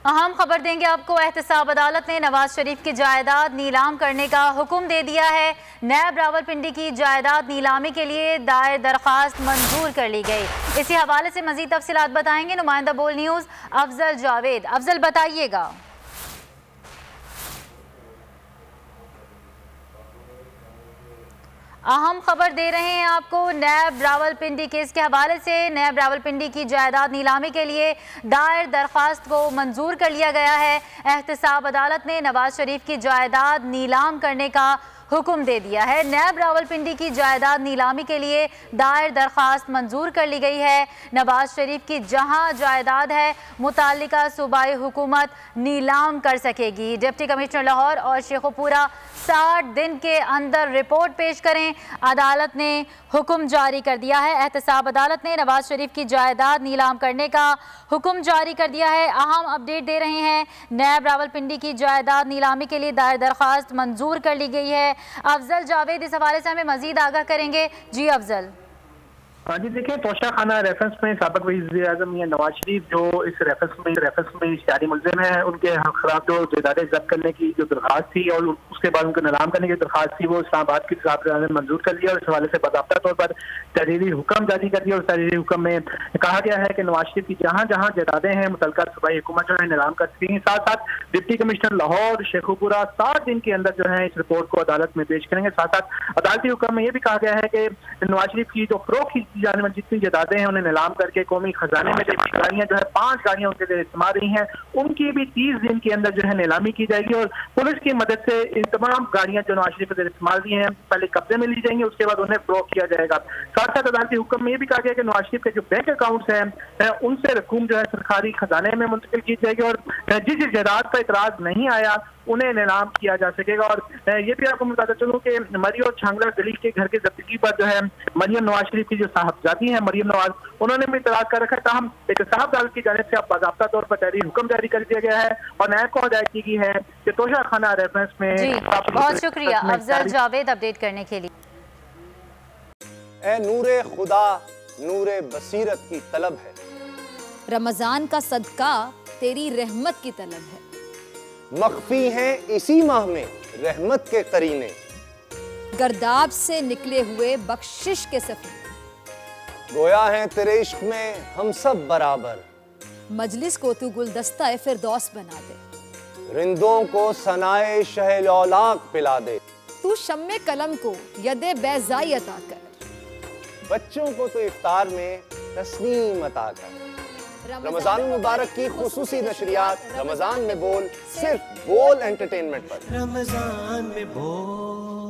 अहम खबर देंगे आपको। एहतसाब अदालत ने नवाज शरीफ की जायदाद नीलाम करने का हुक्म दे दिया है। नैब रावलपिंडी की जायदाद नीलामी के लिए दायर दरख्वास्त मंजूर कर ली गई। इसी हवाले से मजीद तफसीलात बताएंगे नुमाइंदा बोल न्यूज़ अफजल जावेद। अफजल बताइएगा। अहम खबर दे रहे हैं आपको नैब रावलपिंडी केस के हवाले से। नैब रावलपिंडी की जायदाद नीलामी के लिए दायर दरख्वास्त को मंजूर कर लिया गया है। एहतसाब अदालत ने नवाज शरीफ की जायदाद नीलाम करने का हुक्म दे दिया है। नैब रावलपिंडी की जायदाद नीलामी के लिए दायर दरख्वास्त मंजूर कर ली गई है। नवाज शरीफ की जहां जायदाद है मुताल्लिका सूबाई हुकूमत नीलाम कर सकेगी। डिप्टी कमिश्नर लाहौर और शेखुपुरा 60 दिन के अंदर रिपोर्ट पेश करें, अदालत ने हुक्म जारी कर दिया है। एहतसाब अदालत ने नवाज शरीफ की जायदाद नीलाम करने का हुक्म जारी कर दिया है। अहम अपडेट दे रहे हैं, नैब रावलपिंडी की जायदाद नीलामी के लिए दायर दरख्वास्त मंजूर कर ली गई है। अफजल जावेद इस हवाले से हमें मजीद आगाह करेंगे। जी अफजल। हाँ जी, देखिए तोशा खाना रेफरेंस में साबिक वज़ीर-ए-आज़म नवाज शरीफ जो इस रेफरेंस में इश्तिहारी मुल्ज़िम है, उनके खिलाफ जो जायदादें जब्त करने की जो दरख्वास्त थी और उसके बाद उनको नीलाम करने की दरख्वास्त थी वो इस्लामाबाद की साहब ने मंजूर कर लिया और इस हवाले से बाकायदा तौर पर तहरीरी हुक्म जारी कर दिया। और तहरीरी हुक्म में कहा गया है कि नवाज शरीफ की जहाँ जहाँ जायदादें हैं मुतल्लिका सूबाई हुकूमत जो है नीलाम कर सकती हैं। साथ साथ डिप्टी कमिश्नर लाहौर शेखुपुरा 60 दिन के अंदर जो है इस रिपोर्ट को अदालत में पेश करेंगे। साथ साथ अदालती हुक्म में यह भी कहा गया है कि नवाज शरीफ की जो फरोख्त जाने वाली जितनी जायदादें हैं उन्हें नीलाम करके कौमी खजाने में गाड़ियां जो है 5 गाड़ियां उनके लिए इस्तेमाल रही हैं, उनकी भी 30 दिन के अंदर जो है नीलामी की जाएगी और पुलिस की मदद से इन तमाम गाड़ियां जो नवाज शरीफ के इस्तेमाल रही हैं पहले कब्जे में ली जाएंगी, उसके बाद उन्हें फरोख्त किया जाएगा। साथ साथ अदालती हुक्म में यह भी कहा गया कि नवाज शरीफ के जो बैंक अकाउंट्स हैं उनसे रकूम जो है सरकारी खजाने में मुंतकिल की जाएगी और जिस जायदाद पर इतराज नहीं आया उन्हें नीलाम किया जा सकेगा। और ये भी आपको बताता चलूं कि मरियम छांगला गली के घर की जब्तगी पर जो है मरियम नवाज शरीफ की जो साहबजादी है मरियम नवाज, उन्होंने भी इतराज कर रखा है। ताहम एहतसाब अदालत की जानिब से अब बाकायदा तौर पर तहरीरी हुक्म जारी कर दिया गया है और नैब को हिदायत की गई है कि तोशा खाना रेफरेंस में। बहुत शुक्रिया अफजल जावेद अपडेट करने के लिए। ए नूरे खुदा नूरे बसीरत की तलब है, रमजान का सदका तेरी रहमत की तलब है, मख्फी हैं इसी माह में रहमत के करीने, गर्दाब से निकले हुए बख्शिश के सफीने, गोया हैं तेरे इश्क में हम सब बराबर, मजलिस को तू गुलदस्ता फिरदौस बना दे, रिंदों को सनाए शहलौलाक पिला दे, तू शम्मे कलम को यदे बैज़ाई अता कर, बच्चों को तो इफ्तार में तस्नीम अता कर। रमजान मुबारक की खुसूसी नशरियात रमजान में बोल, सिर्फ बोल एंटरटेनमेंट पर। रमजान में बोल।